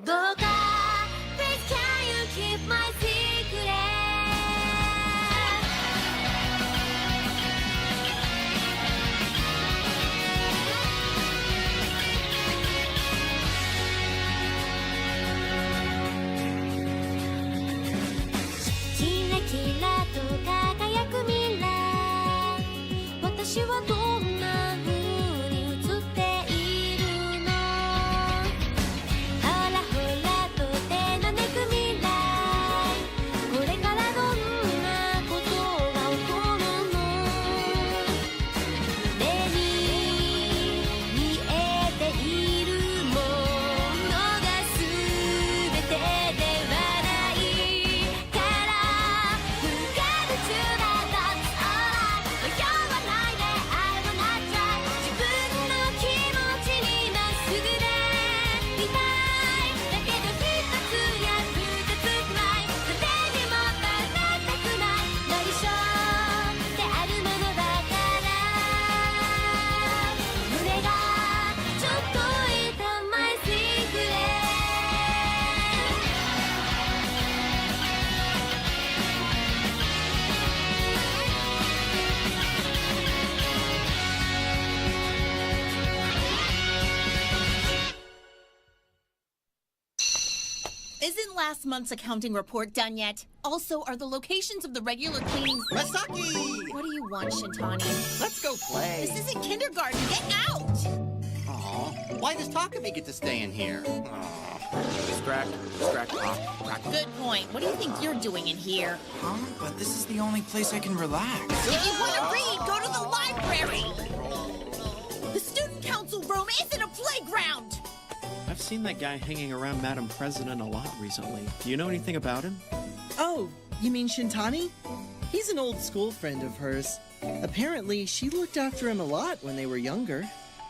どうか Please can you keep my secret キラキラと輝く未来私はどんな風に映っているのほらほらと手招く未来これからどんなことが起こるの目に見えているものが全てではないから向かう中だ That's alright 迷わないで I will not try 自分の気持ちにまっすぐでいたいだけど一つや二つくらいそれにも足らなくない内緒であるものだから胸がちょっと痛い My secret Isn't last month's accounting report done yet? Also, are the locations of the regular cleanings... Masaki! What do you want, Shintani? Let's go play. This isn't kindergarten. Get out! Aw, why does Takumi get to stay in here? Distract, Good point. What do you think you're doing in here? But this is the only place I can relax. If you want to read, go to the library! The student council room isn't a playground! I've seen that guy hanging around Madam President a lot recently. Do you know anything about him? Oh, you mean Shintani? He's an old school friend of hers. Apparently, she looked after him a lot when they were younger.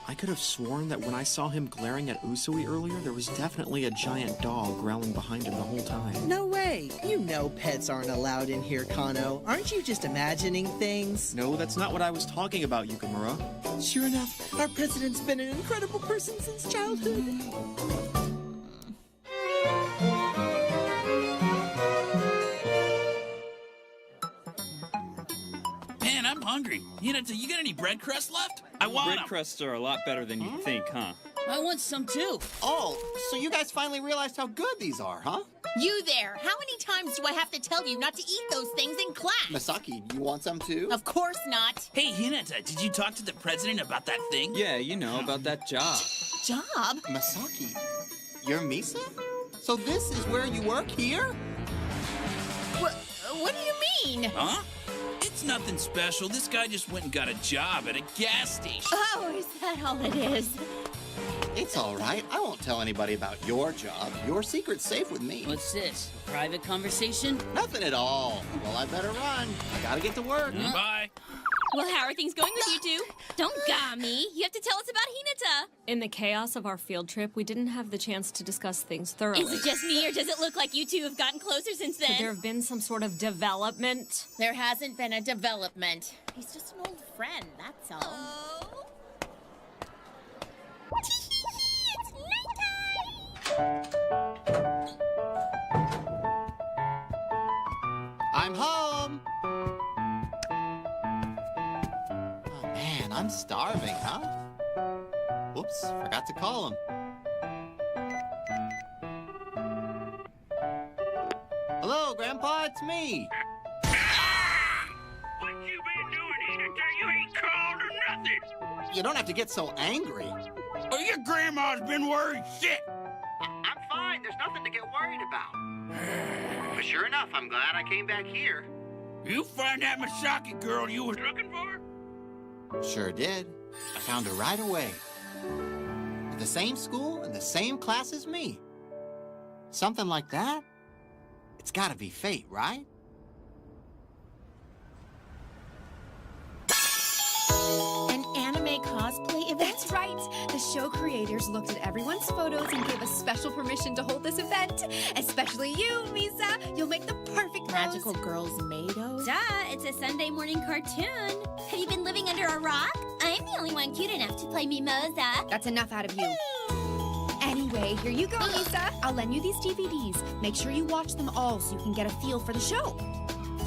I could have sworn that when I saw him glaring at Usui earlier, there was definitely a giant dog growling behind him the whole time. No way! You know pets aren't allowed in here, Kano. Aren't you just imagining things? No, that's not what I was talking about, Yukimura. Sure enough, our president's been an incredible person since childhood. Man, I'm hungry. Hinata, you got any bread crust left? I want Bread 'em. crusts are a lot better than you think, huh? I want some too. Oh, so you guys finally realized how good these are, huh? You there! How many times do I have to tell you not to eat those things in class? Masaki, you want some too? Of course not. Hey, Hinata, did you talk to the president about that thing? Yeah, you know, about that job. Job? Masaki, you're Misa? So this is where you work here? What do you mean? Huh? It's nothing special. This guy just went and got a job at a gas station. Oh, is that all it is? It's all right. I won't tell anybody about your job. Your secret's safe with me. What's this? A private conversation? Nothing at all. Well, I better run. I gotta get to work. Bye. Well, how are things going with you two? Don't gah me. You have to tell us about Hinata. In the chaos of our field trip, we didn't have the chance to discuss things thoroughly. Is it just me, or does it look like you two have gotten closer since Could there then? have been some sort of development? There hasn't been a development. He's just an old friend, that's all. Oh. It's nighttime. I'm home. Oh, man, I'm starving, huh? Whoops, forgot to call him. Hello, Grandpa, it's me. What you been doing, Hinata? You ain't called or nothing. You don't have to get so angry. Oh, your grandma's been worried sick. I'm fine. There's nothing to get worried about. But sure enough, I'm glad I came back here. You find that Masaki girl you was looking for? Sure did. I found her right away. At the same school and the same class as me. Something like that? It's gotta be fate, right? An anime cosplay event? That's right. The show creators looked at everyone's photos and gave us special permission to hold this event. Especially you, Misa. You'll make the perfect Magical Girls Mado? Duh, it's a Sunday morning cartoon. Have you been living under a rock? I'm the only one cute enough to play Mimosa. That's enough out of you. Anyway, Okay, here you go, Misa. I'll lend you these DVDs. Make sure you watch them all so you can get a feel for the show.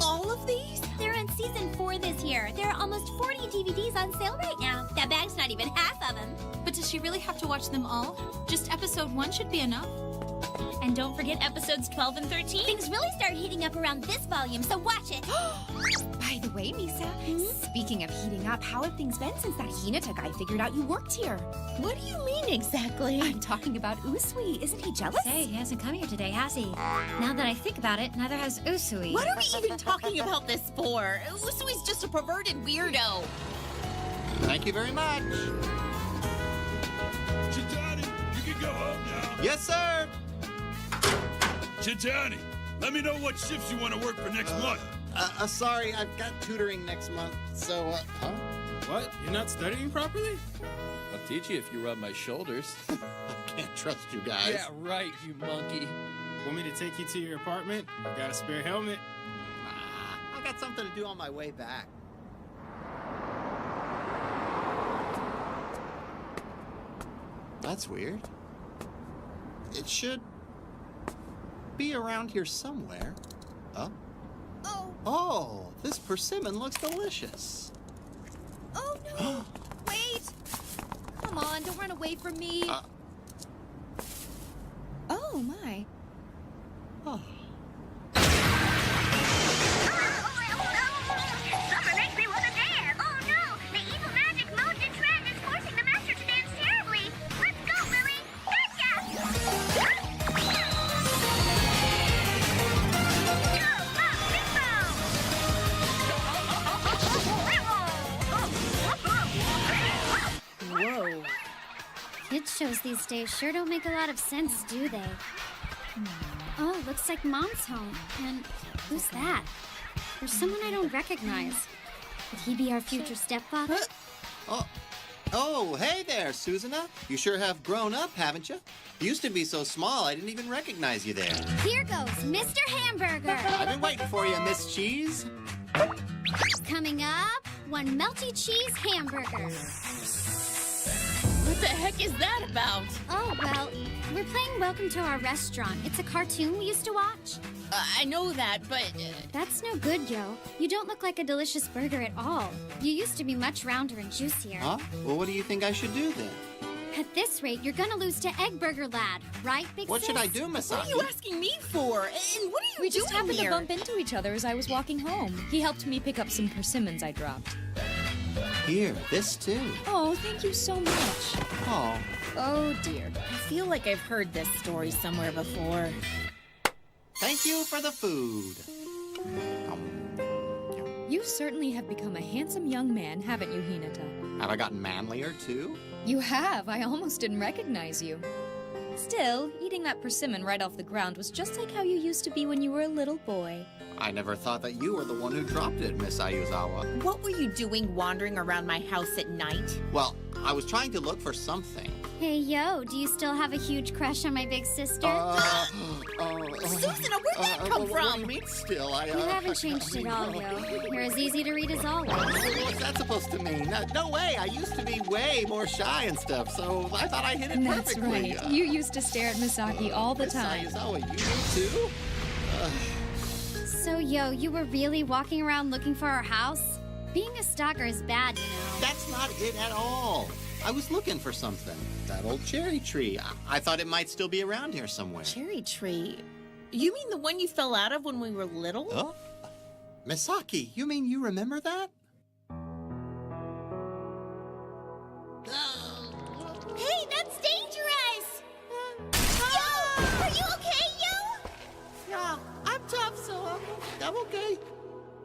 All of these? They're in season 4 this year. There are almost 40 DVDs on sale right now. That bag's not even half of them. But does she really have to watch them all? Just episode 1 should be enough. And don't forget episodes 12 and 13. Things really start heating up around this volume, so watch it. By the way, Misa, speaking of heating up, how have things been since that Hinata guy figured out you worked here? What do you mean exactly? I'm talking about Usui. Isn't he jealous? Hey, he hasn't come here today, has he? Now that I think about it, neither has Usui. What are we even talking about this for? Usui's just a perverted weirdo. Thank you very much. Chitani, you can go home now. Yes, sir. Chitani, let me know what shifts you want to work for next month. Sorry, I've got tutoring next month, so, huh? What? You're not studying properly? I'll teach you if you rub my shoulders. I can't trust you guys. Yeah, right, you monkey. Want me to take you to your apartment? I've got a spare helmet. I got something to do on my way back. That's weird. It should be around here somewhere. Oh. Oh, this persimmon looks delicious. Oh, no. Wait. Come on, don't run away from me. Oh, my. Oh. Summer makes me want to dance. Oh no, the evil magic mountain trend is forcing the master to dance terribly. Let's go, Lily. Gotcha! Whoa. Kids shows these days sure don't make a lot of sense, do they? Oh, looks like Mom's home. And who's that? There's someone I don't recognize. Could he be our future stepfather? Oh, hey there, Susanna. You sure have grown up, haven't you? You used to be so small, I didn't even recognize you there. Here goes Mr. Hamburger. I've been waiting for you, Miss Cheese. Coming up, one melty cheese hamburger. What the heck is that about? Oh, well, we're playing Welcome to Our Restaurant. It's a cartoon we used to watch. I know that, but... That's no good, Yo. You don't look like a delicious burger at all. You used to be much rounder and juicier. Huh? Well, what do you think I should do then? At this rate, you're gonna lose to Egg Burger Lad, right, Big What Sis? should I do, Miss What are you asking me for? And what are you We just doing happened here? to bump into each other as I was walking home. He helped me pick up some persimmons I dropped. Here, this too. Oh, thank you so much. Oh. Oh, dear. I feel like I've heard this story somewhere before. Thank you for the food. You certainly have become a handsome young man, haven't you, Hinata? Have I gotten manlier too? You have. I almost didn't recognize you. Still, eating that persimmon right off the ground was just like how you used to be when you were a little boy. I never thought that you were the one who dropped it, Miss Ayuzawa. What were you doing wandering around my house at night? Well, I was trying to look for something. Hey, Yo, do you still have a huge crush on my big sister? Susanna, where'd that come What do from? you mean still? You haven't changed at all, Yo. You're as easy to read as always. What's that supposed to mean? No way. I used to be way more shy and stuff, so I thought I hit it That's perfectly. right. You used to stare at Misaki all the time. Miss Ayuzawa, you do too? So, Yo, you were really walking around looking for our house? Being a stalker is bad, you know. That's not it at all. I was looking for something. That old cherry tree. I thought it might still be around here somewhere. Cherry tree? You mean the one you fell out of when we were little? Oh? Misaki, you mean you remember that? Hey, that's dangerous! Yo! Are you okay, Yo? Yeah, I'm tough, so I'm okay.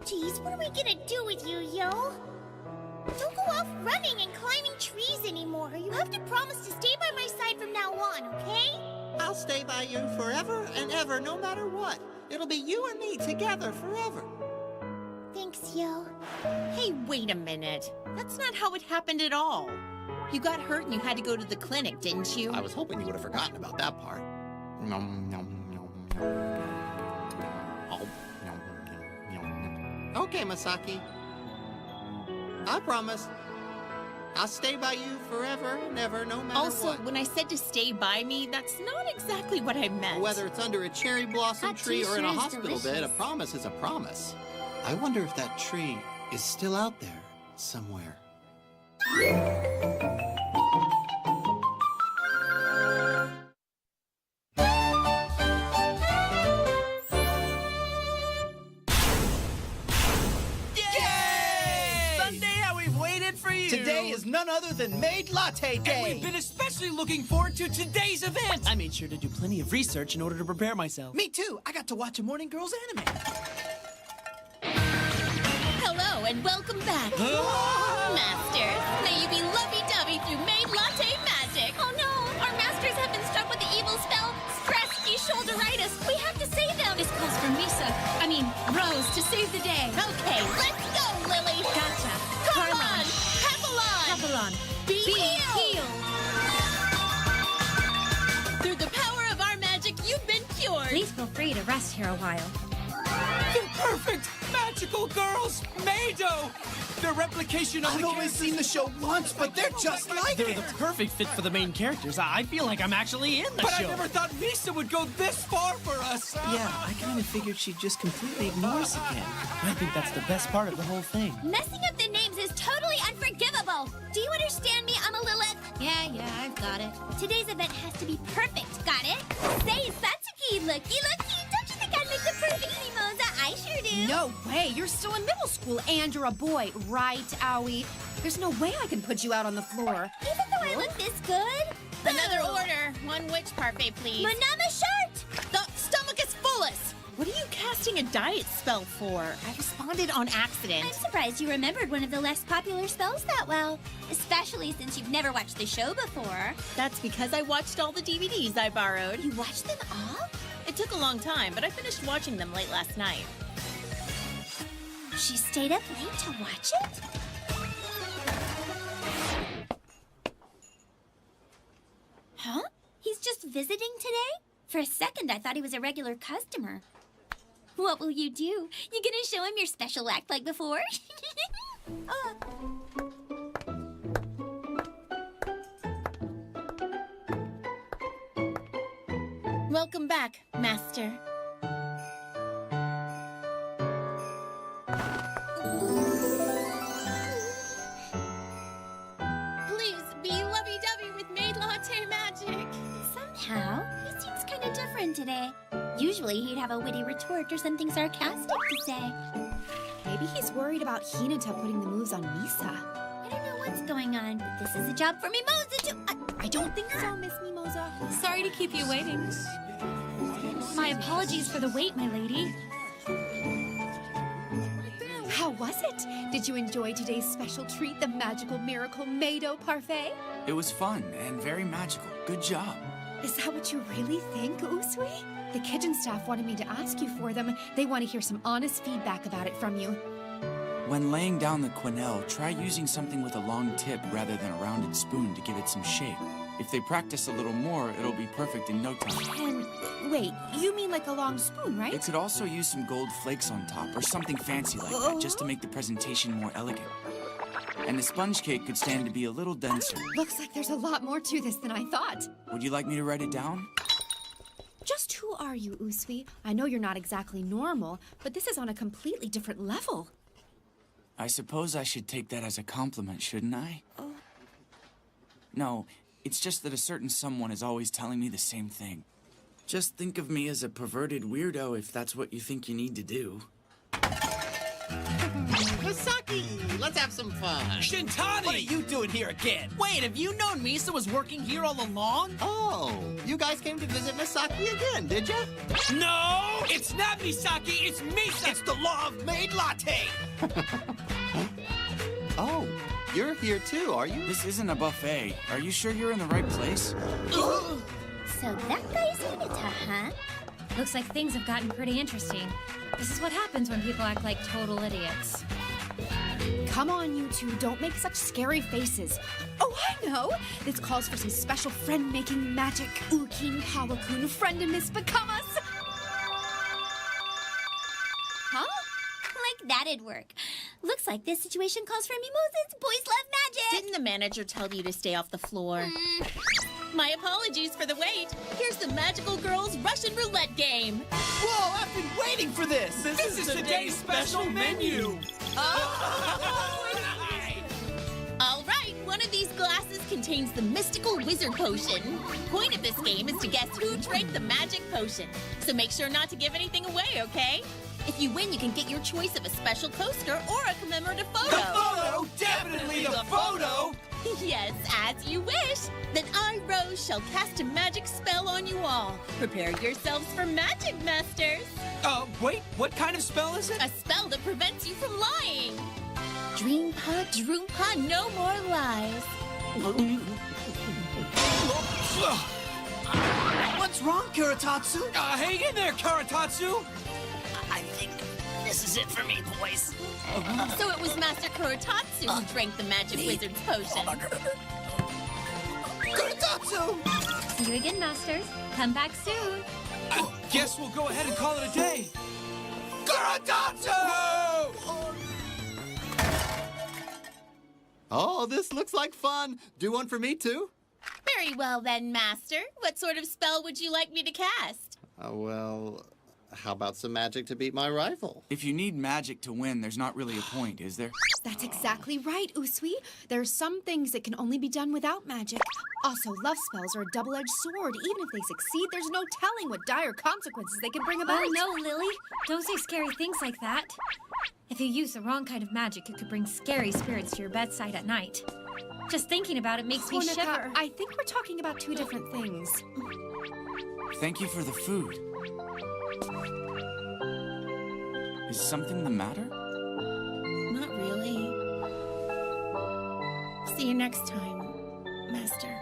Jeez, what are we gonna do with you, Yo? Don't go off running and climbing trees anymore. You have to promise to stay by my side from now on, okay? I'll stay by you forever and ever, no matter what. It'll be you and me together forever. Thanks, Yo. Hey, wait a minute. That's not how it happened at all. You got hurt and you had to go to the clinic, didn't you? I was hoping you would have forgotten about that part. Nom, nom, nom, nom. Oh, nom, nom, nom, nom. Okay, Misaki. I promise. I'll stay by you forever and ever, no matter Also, what. when I said to stay by me, that's not exactly what I meant. Whether it's under a cherry blossom Hot tree or in a tea sure is hospital bed, a delicious. promise is a promise. I wonder if that tree is still out there somewhere. Sunday, how we've waited for you! Today is none other than Maid Latte Day! And we've been especially looking forward to today's event! I made sure to do plenty of research in order to prepare myself. Me too! I got to watch a Morning Girls anime! Hello and welcome back. Masters, may you be lovey-dovey through Maid Latte magic. Oh no! Our masters have been struck with the evil spell, Stress Shoulderitis. We have to save them! This calls for Rose to save the day. Okay, let's go, Lily. Gotcha. Carmon, Papillon, be healed. Through the power of our magic, you've been cured. Please feel free to rest here a while. The perfect magical girls, Mado! Their replication of I've only seen the show once, but they're just like They're it! the perfect fit for the main characters. I feel like I'm actually in the show. But I never thought Misa would go this far for us. Yeah, I kind of figured she'd just completely ignore us again. I think that's the best part of the whole thing. Messing up the names is totally unforgivable. Do you understand me? I'm a Lilith. Yeah, I've got it. Today's event has to be perfect. Got it? Say, Satsuki, looky. Don't you think I'd make the perfect mimosa? I sure do. No way. You're still in middle school and you're a boy, right, Owie? There's no way I can put you out on the floor. Even though I look this good? Another order. One witch parfait, please. Manama shirt! The stomachus fullus! What are you casting a diet spell for? I responded on accident. I'm surprised you remembered one of the less popular spells that well. Especially since you've never watched the show before. That's because I watched all the DVDs I borrowed. You watched them all? It took a long time, but I finished watching them late last night. She stayed up late to watch it? Huh? He's just visiting today? For a second, I thought he was a regular customer. What will you do? You gonna show him your special act like before? Welcome back, Master. Please be lovey-dovey with Maid Latte magic. Somehow, he seems kind of different today. Usually he'd have a witty retort or something sarcastic to say. Maybe he's worried about Hinata putting the moves on Misa. I don't know what's going on, but this is a job for Mimosa to... I don't think so, Miss Mimosa. Sorry to keep you waiting. My apologies for the wait, my lady. How was it? Did you enjoy today's special treat, the magical miracle Mado parfait? It was fun and very magical. Good job. Is that what you really think, Usui? The kitchen staff wanted me to ask you for them. They want to hear some honest feedback about it from you. When laying down the quenelle, try using something with a long tip rather than a rounded spoon to give it some shape. If they practice a little more, it'll be perfect in no time. And wait, you mean like a long spoon, right? It could also use some gold flakes on top or something fancy like that, just to make the presentation more elegant. And the sponge cake could stand to be a little denser. Looks like there's a lot more to this than I thought. Would you like me to write it down? Just who are you, Usui? I know you're not exactly normal, but this is on a completely different level. I suppose I should take that as a compliment, shouldn't I? No, it's just that a certain someone is always telling me the same thing. Just think of me as a perverted weirdo if that's what you think you need to do. Misaki, let's have some fun. Shintani! What are you doing here again? Wait, have you known Misa was working here all along? Oh, you guys came to visit Misaki again, did you? No! It's not Misaki, it's Misa! It's the law of Maid Latte! Oh, you're here too, are you? This isn't a buffet. Are you sure you're in the right place? So that guy's Hinata, huh? Looks like things have gotten pretty interesting. This is what happens when people act like total idiots. Come on, you two, don't make such scary faces. Oh, I know! This calls for some special friend-making magic. Ukin Pawakun, friend and Miss Become Us! Huh? Like that'd work. Looks like this situation calls for mimosas. Boys love magic. Didn't the manager tell you to stay off the floor? My apologies for the wait. Here's the Magical Girls Russian Roulette game. Whoa, I've been waiting for this! This is today's special menu! All right, one of these glasses contains the mystical wizard potion. Point of this game is to guess who drank the magic potion. So make sure not to give anything away, okay? If you win, you can get your choice of a special coaster or a commemorative photo. The photo! Definitely the photo! Yes, as you wish. Then I, Rose, shall cast a magic spell on you all. Prepare yourselves for magic, masters. Wait, what kind of spell is it? A spell that prevents you from lying. Dreampa, Droompa, no more lies. What's wrong, Kuratatsu? Hang in there, Karatatsu! I think this is it for me, boys. So it was Master Kuratatsu who drank the magic wizard's potion. Kuratatsu! See you again, Masters. Come back soon. I guess we'll go ahead and call it a day. Kuratatsu! Oh, this looks like fun. Do one for me, too? Very well then, Master. What sort of spell would you like me to cast? Well, how about some magic to beat my rival? If you need magic to win, there's not really a point, is there? That's exactly right, Usui. There are some things that can only be done without magic. Also, love spells are a double-edged sword. Even if they succeed, there's no telling what dire consequences they can bring about. Oh, no, Lily. Don't say scary things like that. If you use the wrong kind of magic, it could bring scary spirits to your bedside at night. Just thinking about it makes me shiver. I think we're talking about two different things. Thank you for the food. Is something the matter? Not really. See you next time, Master.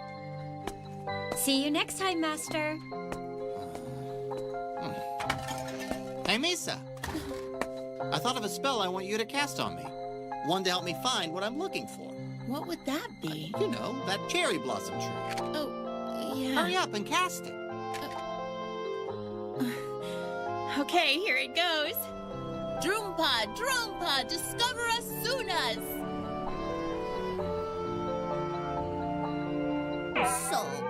See you next time, Master. Hey, Misa. I thought of a spell I want you to cast on me. One to help me find what I'm looking for. What would that be? You know, that cherry blossom tree. Oh, yeah. Hurry up and cast it. Okay, here it goes. Droompa, Droompa, discover as soon as. Sulk.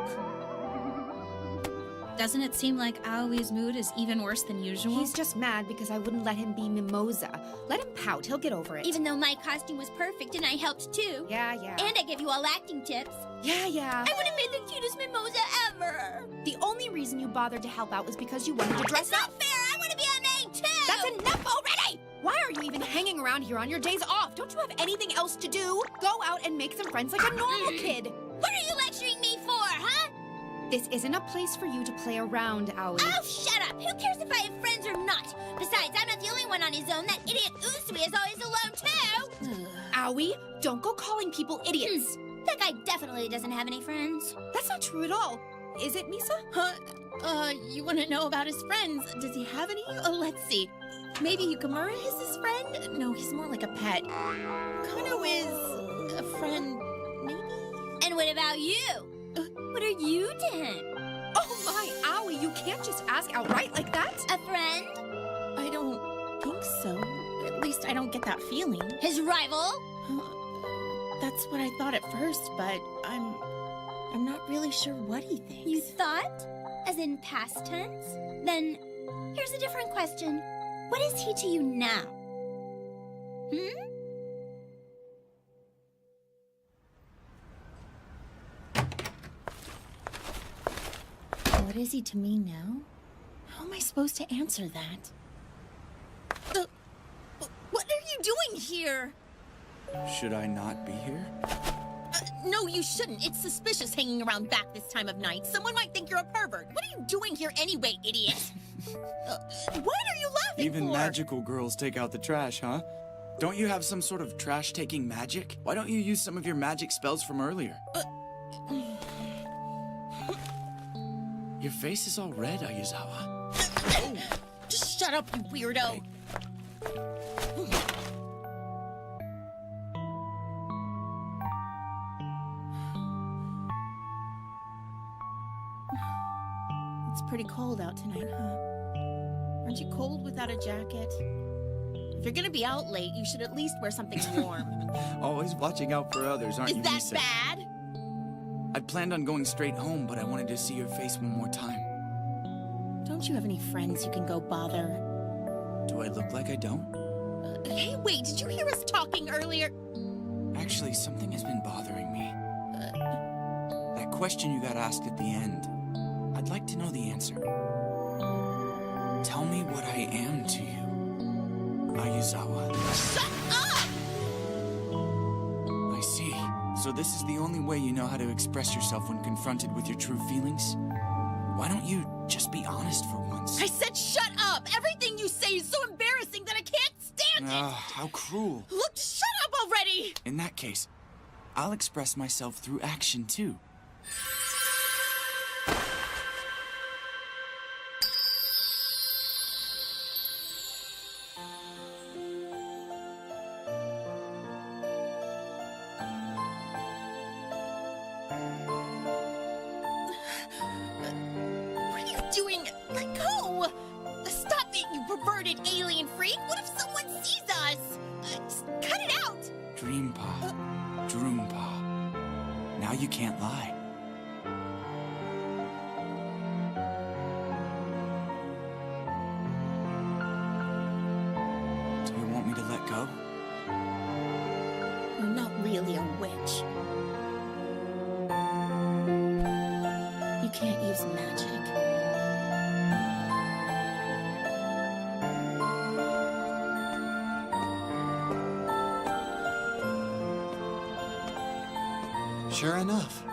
Doesn't it seem like Aoi's mood is even worse than usual? He's just mad because I wouldn't let him be Mimosa. Let him pout, he'll get over it. Even though my costume was perfect and I helped too. Yeah. And I gave you all acting tips. Yeah. I would have made the cutest mimosa ever. The only reason you bothered to help out was because you wanted to dress That's up. not fair. I want to be a maid too. That's enough already! Why are you even hanging around here on your days off? Don't you have anything else to do? Go out and make some friends like a normal kid. What are you lecturing me for, huh? This isn't a place for you to play around, Aoi. Oh, shut up! Who cares if I have friends or not? Besides, I'm not the only one on his own. That idiot Usui is always alone, too! Aoi, don't go calling people idiots. That guy definitely doesn't have any friends. That's not true at all. Is it, Misa? You want to know about his friends. Does he have any? Oh, let's see. Maybe Yukamura is his friend? No, he's more like a pet. Kano is a friend, maybe? And what about you? What are you to him? Oh my, Aoi, you can't just ask outright like that. A friend? I don't think so. At least I don't get that feeling. His rival? That's what I thought at first, but I'm not really sure what he thinks. You thought? As in past tense? Then, here's a different question. What is he to you now? What is he to me now? How am I supposed to answer that? What are you doing here? Should I not be here? No, you shouldn't. It's suspicious hanging around back this time of night. Someone might think you're a pervert. What are you doing here anyway, idiot? What are you laughing Even for? magical girls take out the trash, huh? Don't you have some sort of trash-taking magic? Why don't you use some of your magic spells from earlier? Your face is all red, Ayuzawa. Just shut up, you weirdo. It's pretty cold out tonight, huh? Aren't you cold without a jacket? If you're gonna be out late, you should at least wear something warm. Always watching out for others, aren't you, Is that Misa? bad? I'd planned on going straight home, but I wanted to see your face one more time. Don't you have any friends you can go bother? Do I look like I don't? Hey, wait, did you hear us talking earlier? Actually, something has been bothering me. That question you got asked at the end. I'd like to know the answer. Tell me what I am to you, Ayuzawa. Shut up! I see. So this is the only way you know how to express yourself when confronted with your true feelings? Why don't you just be honest for once? I said shut up! Everything you say is so embarrassing that I can't stand it! How cruel. Look, shut up already! In that case, I'll express myself through action too. What are you doing? Let go! Stop it, you perverted alien freak! What if someone sees us? Just cut it out! Dreampa. Droompa. Now you can't lie. Do you want me to let go? You're not really a witch. You can't use magic. Sure enough,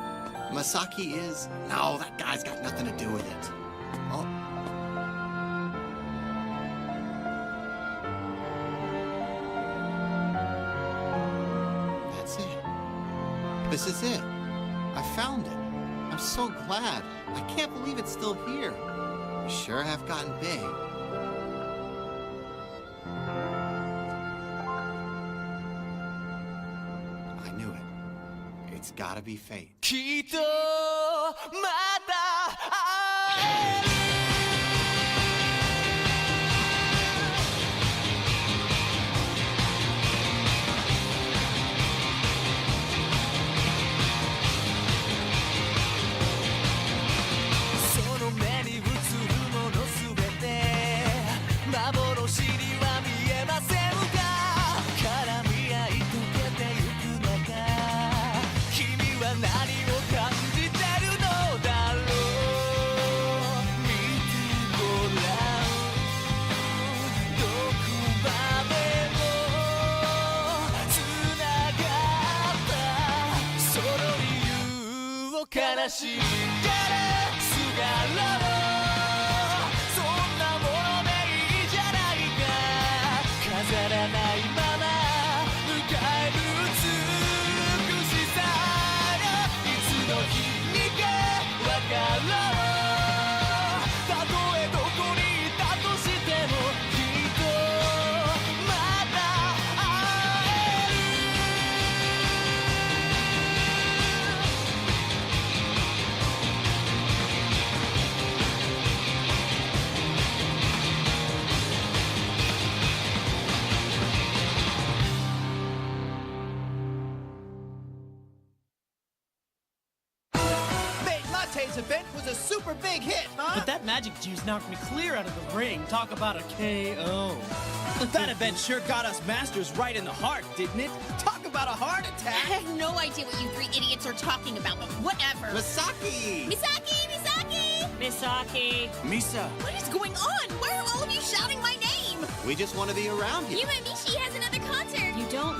Masaki is... No, that guy's got nothing to do with it. Oh. That's it. This is it. I found it. I'm so glad. I can't believe it's still here. You sure have gotten big. I knew it. It's gotta be fate. きっとまた会えるその目に映るものすべて幻には見えませんが絡み合い溶けてゆく中君は何を感じてるのだろう見てごらんどこまでもつながったその理由を悲しんでるすがろうそんなものでいいじゃないか飾らないまま迎える美しさよいつの日にかわかろうたとえどこにいたとしてもきっとまた会える Maid-Latte's event was a super big hit, huh? But that magic juice knocked me clear out of the ring. Talk about a KO. That event sure got us masters right in the heart, didn't it? Talk about a heart I attack! have no idea what you three idiots are talking about, but whatever. Masaki! Misaki! Misaki! Misaki. Misa! What is going on? Why are all of you shouting my name? We just want to be around you. Yuma Mishi has another concert. You don't